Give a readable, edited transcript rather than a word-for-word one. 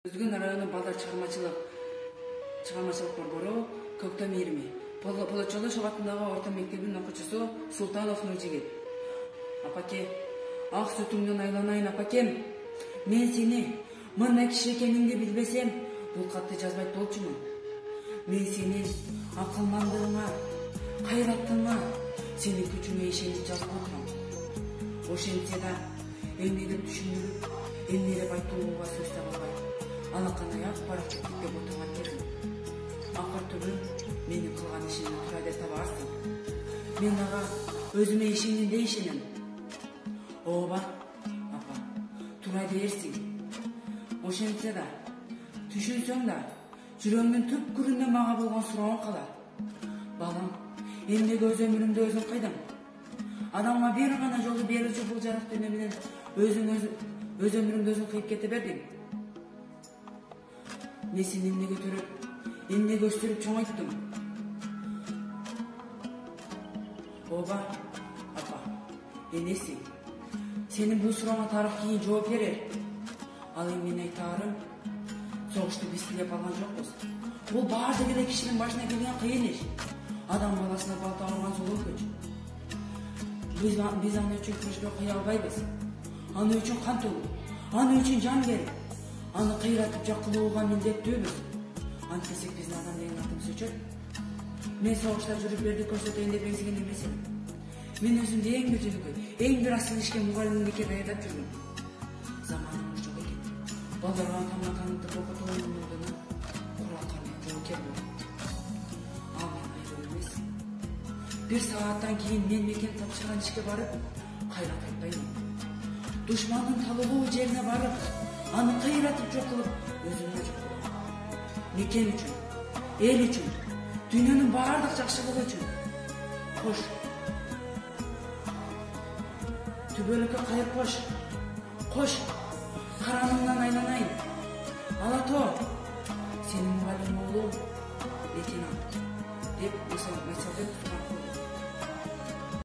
Өзгөн району балдар чыгармачылык борбору Көктөм 20. Полочолу шабатындагы орто мектебинин окуучусу Султанов Нуржигит. Апаке, ак сүтүңдөн айланайын апакем. Мен сени мындай киши экениңди билбесем, бул катты жазбайт болчумун. Мен сенин акылмандыгыңа, кайраттыгыңа, сенин күчүңө ишенип жазып отурам. Ошентсе да эмнелеп түшүндүрүп, эмнелеп айтууга сөз таба албайм. Алаканай ак парактик деп отурган жерим. Акыр түбү менин кылган ишимди туура деп табарсың. Мен ага өзүмө ишенем де ишенем. Ооба, апа, туура дээрсиң. Ошентсе да, түшүнсөң да, жүрөгүмдүн түпкүрүндө мага болгон сурооң калат. Балам, эмнеге өз өмүрүмдү өзүң кыйдың? Адамга бир гана жолу берүүчү бул жарык дүйнө менен өз өмүрүңдү өзүң кыйып кете бердиң. Мен сени эмнеге төрөп, эмнеге өстүрүп чоңойттум? Ооба, апа, энеси, сенин бул сурооңа тарых кийин жооп берер. Ал эми мен айтаарым, согушту биз тилеп алган жокпуз. Бул баардык эле кишинин башына келген кыйын иш. Адам баласына балта алган зулум көч. Биз аны үчүн күрөшпөй кое албайбыз. Аны үчүн кан төгүп, аны үчүн жан берип, аны кыйратып жакылууга милдеттүүбүз. Антпесек биздин адам деген атыбыз өчөт. Мен согушта жүрүп берди көрсөтөйүн деп эңсеген эмес элем. Мен өзүмдү эң бир жөнөкөй, эң бир асыл ишке мугалимдикке даярдап жүрдүм. Заманыбыз жок экен. Балдарга тамактанып окутууну куракан жоокер болдум. Ал мен айрым эмес. Бир сааттан кийин мен мекен тапшырган ишке барып, кайра кайтпайм. Душмандын талуулуу жерине барып, аны кыйратып жок кылып, өзүмдү жок кылам. Мекен үчүн, эл үчүн, дүйнөнүн баардык жакшылыгы үчүн. Кош. Түбөлүккө кайып кош. Кош. Караныңдан айланайын. Алато. Сенин мугалим уулуң лейтенант деп мисал деп сурап койду.